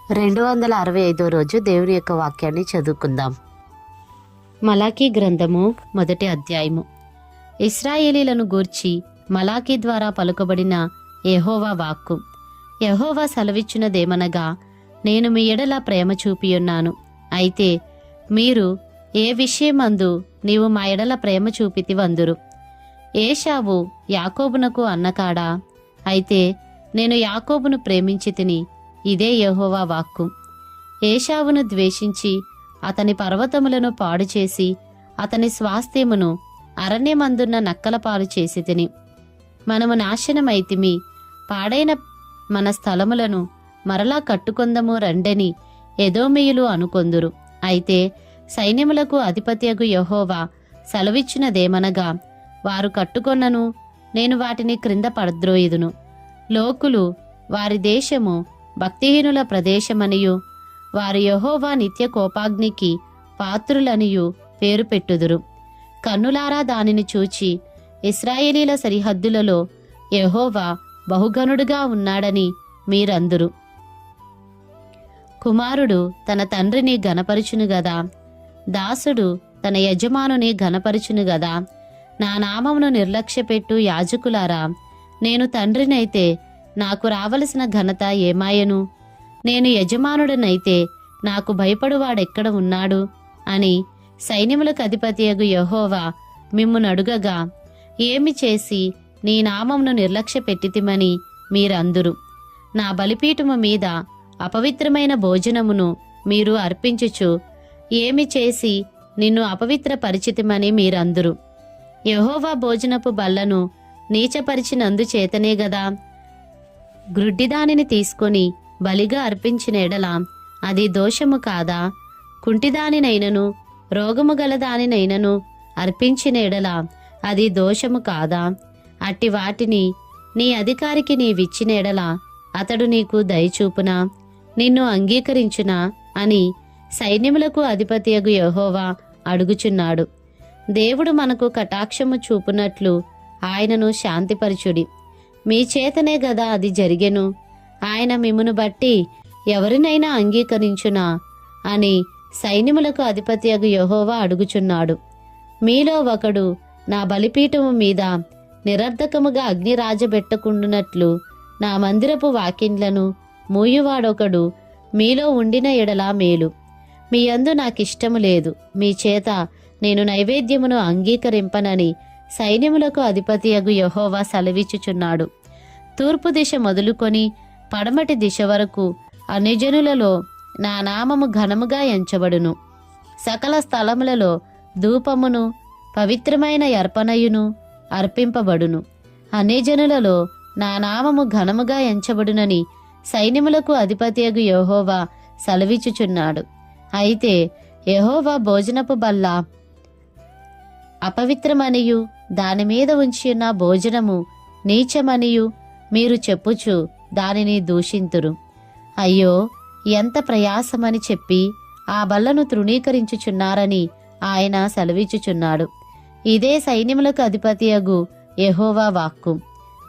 265 రోజు దేవుని యొక్క వాక్యాన్ని చదువుకుందాం. మలాకీ గ్రంథము 1వ అధ్యాయము. ఇశ్రాయేలీలను గూర్చి మలాకీ ద్వారా పలుకబడిన యెహోవా వాక్కు. యెహోవా సెలవిచ్చినదేమనగా, నేను మీ ఎడల ప్రేమ చూపియున్నాను. అయితే మీరు ఏ విషయమందు నీవు మా ఎడల ప్రేమ చూపితివందురు. ఏశావు యాకోబునకు అన్నకాడా? అయితే నేను యాకోబును ప్రేమించితిని. ఇదే యెహోవా వాక్కు. ఏశావును ద్వేషించి అతని పర్వతములను పాడు చేసి అతని స్వాస్థ్యమును అరణ్యమందున్న నక్కల పాలు చేసి తిని. మనము నాశనమైతిమి, పాడైన మన స్థలములను మరలా కట్టుకొందము రండని ఎదోమీయులు అనుకొందురు. అయితే సైన్యములకు అధిపత్యగు యెహోవా సెలవిచ్చినదేమనగా, వారు కట్టుకొన్నను, నేను వాటిని క్రింద పడద్రోయుదును. లోకులు వారి దేశము భక్తిహీనుల ప్రదేశమనియు వారి యెహోవా నిత్య కోపాగ్నికి పాత్రులనియు పేరు పెట్టుదురు. కన్నులారా దానిని చూచి ఇశ్రాయేలీల సరిహద్దులలో యెహోవా బహుగనుడుగా ఉన్నాడని మీరందురు. కుమారుడు తన తండ్రిని ఘనపరుచును గదా, దాసుడు తన యజమానుని ఘనపరుచును గదా. నా నామమును నిర్లక్ష్యపెట్టు యాజకులారా, నేను తండ్రినైతే నాకు రావలసిన ఘనత ఏమాయను? నేను యజమానుడనైతే నాకు భయపడువాడెక్కడ ఉన్నాడు అని సైన్యములకు అధిపతియగు యెహోవా మిమ్మును అడుగగా, ఏమి చేసి నీ నామమును నిర్లక్ష్య పెట్టితిమని మీరందురు. నా బలిపీఠము మీద అపవిత్రమైన భోజనమును మీరు అర్పించుచు ఏమి చేసి నిన్ను అపవిత్ర పరిచితిమని మీరందురు. యెహోవా భోజనపు బల్లను నీచపరిచినందు చేతనే గదా. గ్రుడ్డిదానిని తీసుకొని బలిగా అర్పించిన ఎడల అది దోషము కాదా? కుంటిదానినైనను రోగము గలదానినైనను అర్పించిన ఎడల అది దోషము కాదా? అట్టి వాటిని నీ అధికారికి నీవిచ్చిన ఎడల అతడు నీకు దయచూపునా, నిన్ను అంగీకరించునా అని సైన్యములకు అధిపతియగు యెహోవా అడుగుచున్నాడు. దేవుడు మనకు కటాక్షము చూపునట్లు ఆయనను శాంతిపరచుడి. మీ చేతనే గదా అది జరిగెను. ఆయన మిమ్మును బట్టి ఎవరినైనా అంగీకరించునా అని సైన్యములకు అధిపతియగు యెహోవా అడుగుచున్నాడు. మీలో ఒకడు నా బలిపీఠము మీద నిరర్ధకముగా అగ్ని రాజబెట్టకుండునట్లు నా మందిరపు వాకిండ్లను మూయువాడొకడు మీలో ఉండిన ఎడలా మేలు. మీ యందు నాకిష్టము లేదు, మీ చేత నేను నైవేద్యమును అంగీకరింపనని సైన్యములకు అధిపతియగు యెహోవా సెలవిచ్చుచున్నాడు. తూర్పు దిశ మొదలుకొని పడమటి దిశ వరకు అన్యజనులలో నా నామము ఘనముగా ఎంచబడును. సకల స్థలములలో ధూపమును పవిత్రమైన అర్పణయును అర్పింపబడును. అన్యజనులలో నా నామము ఘనముగా ఎంచబడునని సైన్యములకు అధిపతియగు యెహోవా సెలవిచ్చుచున్నాడు. అయితే యెహోవా భోజనపు బల్ల అపవిత్రమనియు దానిమీద ఉంచిన భోజనము నీచమనియు మీరు చెప్పుచు దానిని దూషింతురు. అయ్యో, ఎంత ప్రయాసమని చెప్పి ఆ బల్లను తృణీకరించుచున్నారని ఆయన సెలవిచ్చుచున్నాడు. ఇదే సైన్యములకు అధిపతియగు యెహోవా వాక్కు.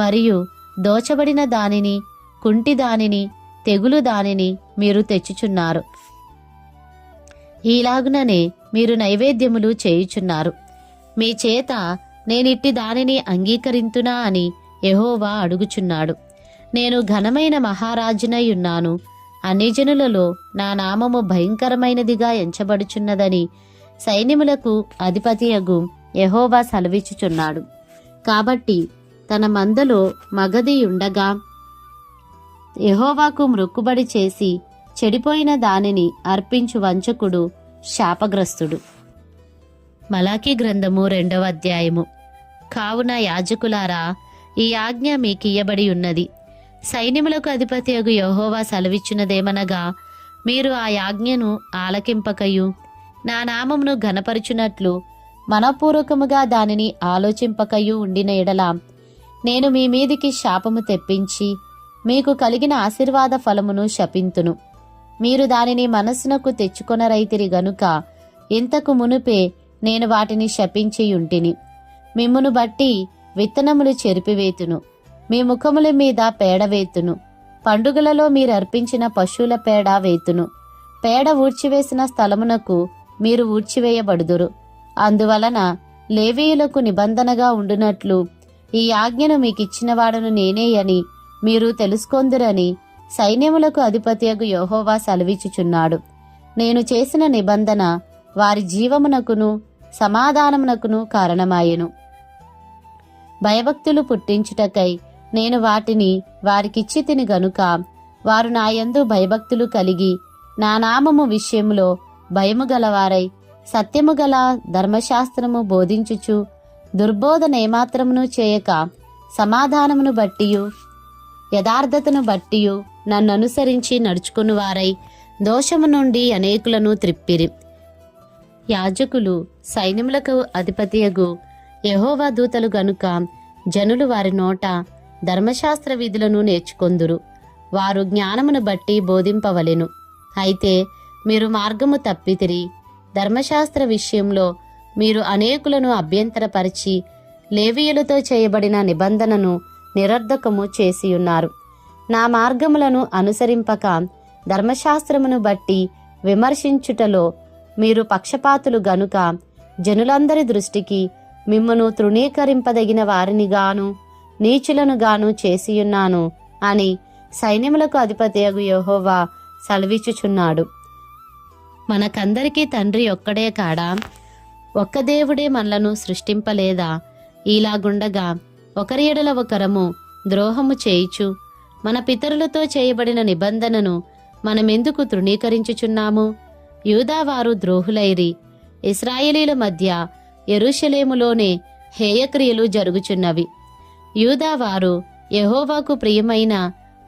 మరియు దోచబడిన దానిని, కుంటి దానిని, తెగులు దానిని మీరు తెచ్చుచున్నారు. ఈలాగుననే మీరు నైవేద్యములు చేయుచున్నారు. మీ చేత నేనిట్టి దానిని అంగీకరింతునా అని యెహోవా అడుగుచున్నాడు. నేను ఘనమైన మహారాజునై ఉన్నాను, అన్యజనులలో నా నామము భయంకరమైనదిగా ఎంచబడుచున్నదని సైన్యములకు అధిపతియగు యెహోవా సెలవిచ్చుచున్నాడు. కాబట్టి తన మందలో మగది ఉండగా యెహోవాకు మ్రొక్కుబడి చేసి చెడిపోయిన దానిని అర్పించు వంచకుడు శాపగ్రస్తుడు. మలాకీ గ్రంథము 2వ అధ్యాయము. కావున యాజకులారా, ఈ ఆజ్ఞ మీకియ్యబడి ఉన్నది. సైన్యములకు అధిపతియగు యెహోవా సెలవిచ్చినదేమనగా, మీరు ఆ ఆజ్ఞను ఆలకింపకయు నా నామమును ఘనపరుచునట్లు మనపూర్వకముగా దానిని ఆలోచింపకయు ఉండిన ఎడల నేను మీ మీదికి శాపము తెప్పించి మీకు కలిగిన ఆశీర్వాద ఫలమును శపింతును. మీరు దానిని మనస్సునకు తెచ్చుకొనరైతిరి గనుక ఇంతకు మునుపే నేను వాటిని శపించియుంటిని. మిమ్మును బట్టి విత్తనములు చెరిపివేతును, మీ ముఖముల మీద పేడవేతును. పండుగలలో మీరు అర్పించిన పశువుల పేడ వేతును. పేడ ఊడ్చివేసిన స్థలమునకు మీరు ఊడ్చివేయబడుదురు. అందువలన లేవీయులకు నిబంధనగా ఉండునట్లు ఈ ఆజ్ఞను మీకిచ్చినవాడను నేనే అని మీరు తెలుసుకొందురని సైన్యములకు అధిపతియగు యెహోవా సెలవిచ్చుచున్నాడు. నేను చేసిన నిబంధన వారి జీవమునకును సమాధానమునకును కారణమాయెను. భయభక్తులు పుట్టించుటకై నేను వాటిని వారికిచ్చి తిని గనుక వారు నా యందు భయభక్తులు కలిగి నా నామము విషయములో భయము గలవారై సత్యము గల ధర్మశాస్త్రము బోధించుచు దుర్బోధన ఏమాత్రమును చేయక సమాధానమును బట్టియు యథార్థతను బట్టియు నన్ననుసరించి నడుచుకునివారై దోషము నుండి అనేకులను త్రిప్పిరి. యాజకులు సైన్యములకు అధిపతియగు యెహోవా దూతలు గనుక జనులు వారి నోట ధర్మశాస్త్ర విధులను నేర్చుకొందురు. వారు జ్ఞానమును బట్టి బోధింపవలెను. అయితే మీరు మార్గము తప్పితిరి. ధర్మశాస్త్ర విషయంలో మీరు అనేకులను అభ్యంతరపరిచి లేవీయులతో చేయబడిన నిబంధనను నిరర్ధకము చేసియున్నారు. నా మార్గములను అనుసరింపక ధర్మశాస్త్రమును బట్టి విమర్శించుటలో మీరు పక్షపాతులు గనుక జనులందరి దృష్టికి మిమ్మును తృణీకరింపదగిన వారినిగాను నీచులనుగాను చేసియున్నాను అని సైన్యములకు అధిపతియగు యెహోవా సెలవిచ్చుచున్నాడు. మనకందరికీ తండ్రి ఒక్కడే కాడా? ఒక్క దేవుడే మనలను సృష్టింపలేదా? ఇలాగుండగా ఒకరి ఎడల ఒకరము ద్రోహము చేయుచు మన పితరులతో చేయబడిన నిబంధనను మనమెందుకు తృణీకరించుచున్నాము? యూదావారు ద్రోహులైరి. ఇశ్రాయేలీల మధ్య యెరూషలేములోనే హేయక్రియలు జరుగుచున్నవి. యూదావారు యెహోవాకు ప్రియమైన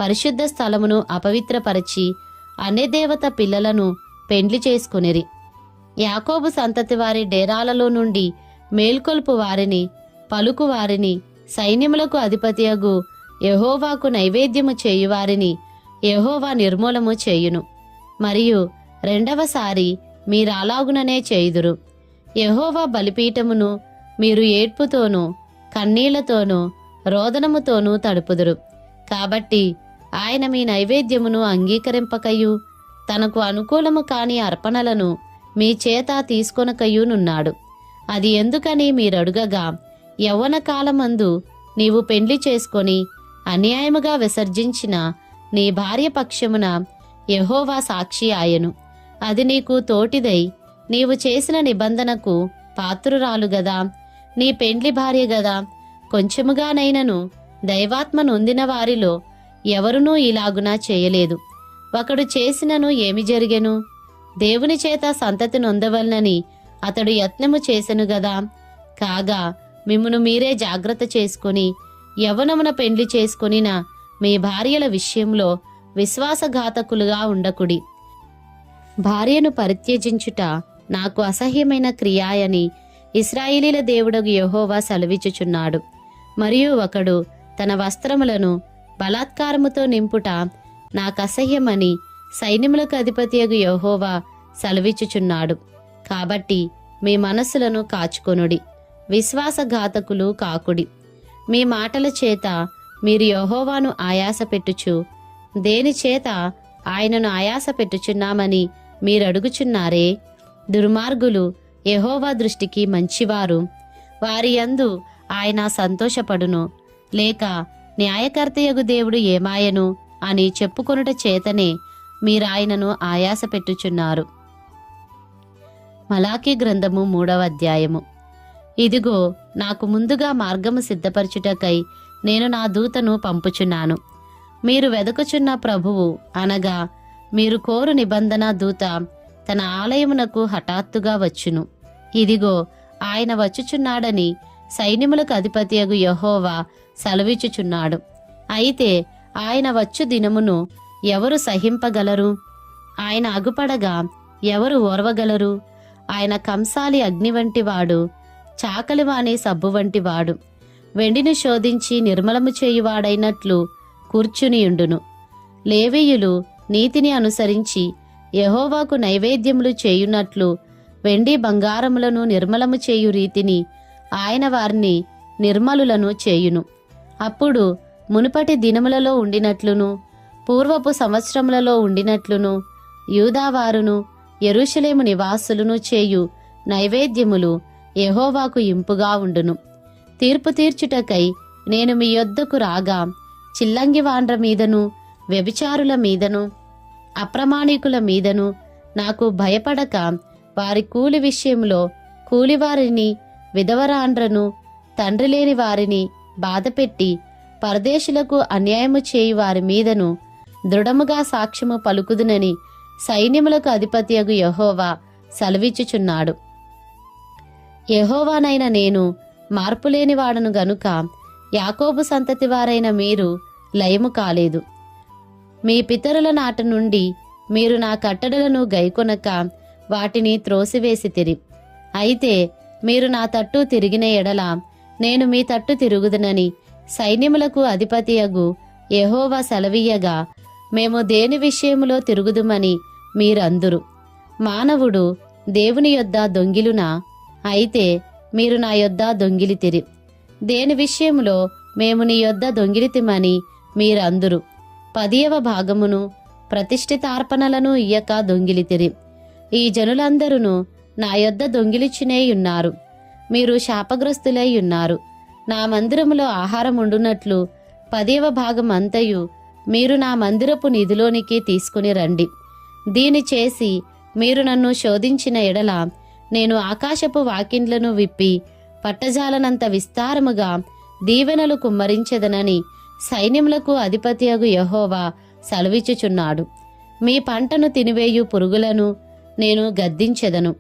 పరిశుద్ధ స్థలమును అపవిత్రపరచి అన్యదేవత పిల్లలను పెండ్లి చేసుకొనిరి. యాకోబు సంతతి వారి డేరాలలో నుండి మేల్కొల్పు వారిని పలుకు వారిని సైన్యములకు అధిపతియగు యెహోవాకు నైవేద్యము చేయువారిని యెహోవా నిర్మూలము చేయును. మరియు రెండవసారి మీరలాగుననే చేయుదురు. యెహోవా బలిపీఠమును మీరు ఏడ్పుతోనూ కన్నీళ్లతోనూ రోదనముతోనూ తడుపుదురు. కాబట్టి ఆయన మీ నైవేద్యమును అంగీకరింపకయు తనకు అనుకూలము కాని అర్పణలను మీ చేత తీసుకొనకయునున్నాడు. అది ఎందుకని మీరడుగగా, యవ్వన కాలమందు నీవు పెండ్లి చేసుకొని అన్యాయముగా విసర్జించిన నీ భార్య పక్షమున యెహోవా సాక్షి ఆయను. అది నీకు తోటిదై నీవు చేసిన నిబంధనకు పాత్రురాలు గదా, నీ పెండ్లి భార్య గదా. కొంచెముగానైనను దైవాత్మ నొందిన వారిలో ఎవరునూ ఇలాగున చేయలేదు. ఒకడు చేసినను ఏమి జరిగెను? దేవుని చేత సంతతి నొందవలనని అతడు యత్నము చేసెను గదా. కాగా మిమ్మును మీరే జాగ్రత్త చేసుకొని యవ్వనమున పెండ్లి చేసుకొనిన మీ భార్యల విషయంలో విశ్వాసఘాతకులుగా ఉండకుడి. భార్యను పరిత్యజించుట నాకు అసహ్యమైన క్రియాయని ఇశ్రాయేలీల దేవుడగు యెహోవా సెలవిచ్చుచున్నాడు. మరియు ఒకడు తన వస్త్రములను బలాత్కారముతో నింపుట నాకసహ్యమని సైన్యములకు అధిపతియగు యెహోవా సెలవిచ్చుచున్నాడు. కాబట్టి మీ మనస్సులను కాచుకొనుడి, విశ్వాసఘాతకులు కాకుడి. మీ మాటల చేత మీరు యెహోవాను ఆయాసపెట్టుచు దేని చేత ఆయనను ఆయాసపెట్టుచున్నామని మీరడుగుచున్నారే? దుర్మార్గులు యెహోవా దృష్టికి మంచివారు. వారి యందు ఆయన సంతోషపడును. లేక న్యాయకర్తయగు దేవుడు ఏమాయను అని చెప్పుకొనుట చేతనే మీరాయనను ఆయాసపెట్టుచున్నారు. మలాకీ గ్రంథము 3వ అధ్యాయము. ఇదిగో, నాకు ముందుగా మార్గము సిద్ధపరచుటకై నేను నా దూతను పంపుచున్నాను. మీరు వెదకుచున్న ప్రభువు అనగా మీరు కోరు నిబంధన దూత తన ఆలయమునకు హఠాత్తుగా వచ్చును. ఇదిగో, ఆయన వచ్చుచున్నాడని సైన్యములకు అధిపతియగు యెహోవా సెలవిచ్చుచున్నాడు. అయితే ఆయన వచ్చు దినమును ఎవరు సహింపగలరు? ఆయన అగుపడగా ఎవరు ఓర్వగలరు? ఆయన కంసాలి అగ్ని వంటివాడు, చాకలివాణి సబ్బు వంటివాడు. వెండిని శోధించి నిర్మలము చేయువాడైనట్లు కూర్చునియుండును. లేవీయులు నీతిని అనుసరించి యెహోవాకు నైవేద్యములు చేయునట్లు వెండి బంగారములను నిర్మలము చేయు రీతిని ఆయన వారిని నిర్మలులను చేయును. అప్పుడు మునుపటి దినములలో ఉండినట్లును పూర్వపు సంవత్సరములలో ఉండినట్లును యూదావారును యెరూషలేము నివాసులను చేయు నైవేద్యములు యెహోవాకు ఇంపుగా ఉండును. తీర్పు తీర్చుటకై నేను మీ యొద్దకు రాగా చిల్లంగివాండ్ర మీదను వ్యభిచారుల మీదను అప్రమాణికుల మీదను నాకు భయపడక వారి కూలి విషయంలో కూలివారిని విధవరాండ్రను తండ్రి లేని వారిని బాధపెట్టి పరదేశులకు అన్యాయము చేయు వారి మీదను దృఢముగా సాక్ష్యము పలుకుదునని సైన్యములకు అధిపతియగు యెహోవా సెలవిచ్చుచున్నాడు. యెహోవానైన నేను మార్పులేని వాడను గనుక యాకోబు సంతతి వారైన మీరు లయము కాలేదు. మీ పితరుల నాటి నుండి మీరు నా కట్టడలను గైకొనక వాటిని త్రోసివేసితిరి. అయితే మీరు నా తట్టు తిరిగిన ఎడల నేను మీ తట్టు తిరుగుదునని సైన్యములకు అధిపతియగు యెహోవా సెలవీయగా మేము దేని విషయములో తిరుగుదుమని మీరందురు. మానవుడు దేవుని యొద్ద దొంగిలునా? అయితే మీరు నా యొద్ద దొంగిలితిరి. దేని విషయములో మేము నీ యొద్ద దొంగిలితిమని మీరందురు. 10వ భాగమును ప్రతిష్ఠితార్పణలను ఇయ్యక దొంగిలితిరి. ఈ జనులందరూ నా యొద్ద దొంగిలిచునేయున్నారు. మీరు శాపగ్రస్తులై ఉన్నారు. నా మందిరములో ఆహారం ఉండునట్లు 10వ భాగం అంతయు మీరు నా మందిరపు నిధిలోనికి తీసుకుని రండి. దీని చేసి మీరు నన్ను శోధించిన ఎడల నేను ఆకాశపు వాకిండ్లను విప్పి పట్టజాలనంత విస్తారముగా దీవెనలు కుమ్మరించెదనని సైన్యములకు అధిపతియగు యెహోవా సెలవిచ్చుచున్నాడు. మీ పంటను తినివేయు పురుగులను నేను గద్దించెదను.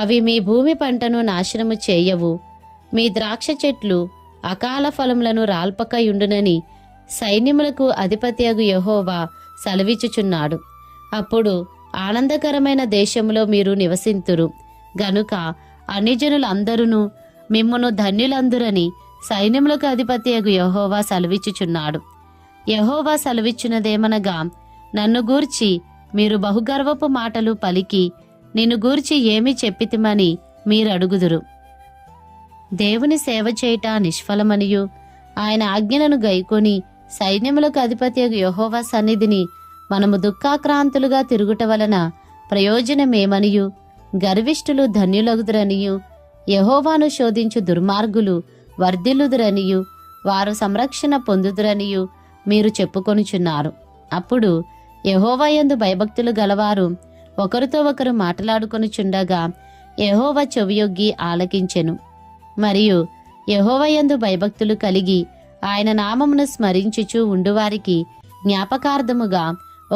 అవి మీ భూమి పంటను నాశనము చేయవు. మీ ద్రాక్ష చెట్లు అకాల ఫలములను రాల్పకయుండునని సైన్యములకు అధిపతియగు యెహోవా సెలవిచ్చుచున్నాడు. అప్పుడు ఆనందకరమైన దేశములో మీరు నివసింతురు గనుక అన్యజనులందరూ మిమ్మును ధన్యులందురని సైన్యములకు అధిపతియగు యెహోవా సెలవిచ్చుచున్నాడు. యెహోవా సెలవిచ్చునదేమనగా, నన్ను గూర్చి మీరు బహుగర్వపు మాటలు పలికి నిన్ను గూర్చి ఏమి చెప్పితిమని మీరడుగుదురు. దేవుని సేవ చేయుట నిష్ఫలమనియు ఆయన ఆజ్ఞలను గైకొని సైన్యములకు అధిపతియగు యెహోవా సన్నిధిని మనము దుఃఖాక్రాంతులుగా తిరుగుట వలన ప్రయోజనమేమనియు గర్విష్ఠులు ధన్యులగుదురనియు యెహోవాను శోధించు దుర్మార్గులు వర్ధిల్లుదురనియు వారు సంరక్షణ పొందుదురనియు మీరు చెప్పుకొనుచున్నారు. అప్పుడు యెహోవా యందు భయభక్తులు గలవారు ఒకరితో ఒకరు మాట్లాడుకొనుచుండగా యెహోవా చెవియొగ్గి ఆలకించెను. మరియు యెహోవా యందు భయభక్తులు కలిగి ఆయన నామమును స్మరించుచు ఉండువారికి జ్ఞాపకార్థముగా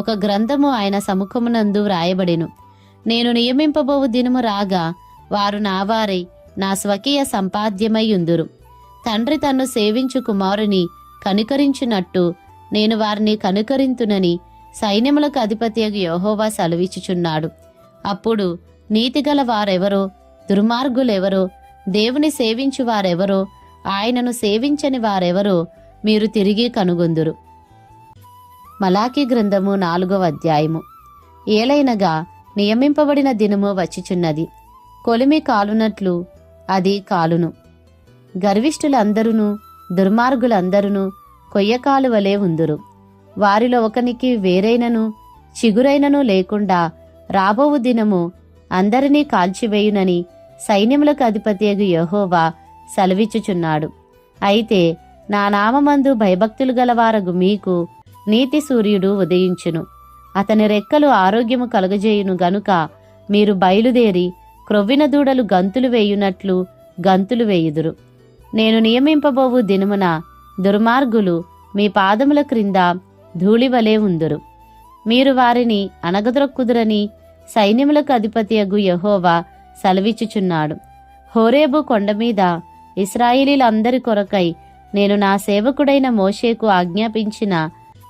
ఒక గ్రంథము ఆయన సముఖమునందు వ్రాయబడెను. నేను నియమింపబోవు దినము రాగా వారు నావారై నా స్వకీయ సంపాద్యమై ఉందురు. తండ్రి తన్ను సేవించు కుమారుని కనుకరించునట్టు నేను వారిని కనుకరింతునని సైన్యములకు అధిపతియగు యెహోవా సెలవిచ్చుచున్నాడు. అప్పుడు నీతిగల వారెవరో దుర్మార్గులెవరో దేవుని సేవించు వారెవరో ఆయనను సేవించని వారెవరో మీరు తిరిగి కనుగొందురు. మలాకీ గ్రంథము 4వ అధ్యాయము. ఏలైనగా నియమింపబడిన దినము వచ్చిచున్నది, కొలిమి కాలునట్లు అది కాలును. గర్విష్ఠులందరూ దుర్మార్గులందరూ కొయ్యకాలు వలె ఉందురు. వారిలో ఒకనికి వేరైనను చిగురైనను లేకుండా రాబోవు దినము అందరినీ కాల్చివేయునని సైన్యములకు అధిపతియగు యెహోవా సెలవిచ్చుచున్నాడు. అయితే నా నామమందు భయభక్తులు గలవారగు మీకు నీతి సూర్యుడు ఉదయించును. అతని రెక్కలు ఆరోగ్యము కలుగజేయును గనుక మీరు బయలుదేరి క్రొవ్విన దూడలు గంతులు వేయునట్లు గంతులు వేయుదురు. నేను నియమింపబోవు దినమున దుర్మార్గులు మీ పాదముల క్రింద ధూళివలే ఉందురు. మీరు వారిని అణగద్రొక్కుదురని సైన్యములకు అధిపతియగు యెహోవా సెలవిచ్చుచున్నాడు. హోరేబు కొండమీద ఇశ్రాయేలీలందరి కొరకై నేను నా సేవకుడైన మోషేకు ఆజ్ఞాపించిన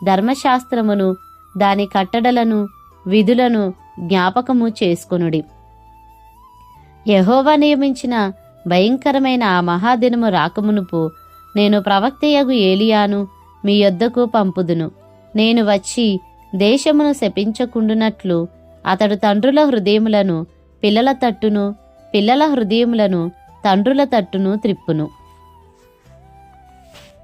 ధర్మశాస్త్రమును దాని కట్టడలను విధులను జ్ఞాపకము చేసుకొనుడి. యెహోవా నియమించిన భయంకరమైన ఆ మహాదినము రాకమునుపు నేను ప్రవక్తయగు ఏలియాను మీ యొద్దకు పంపుదును. నేను వచ్చి దేశమును శపించకుండునట్లు అతడు తండ్రుల హృదయములను పిల్లల తట్టును, పిల్లల హృదయములను తండ్రుల తట్టును త్రిప్పును.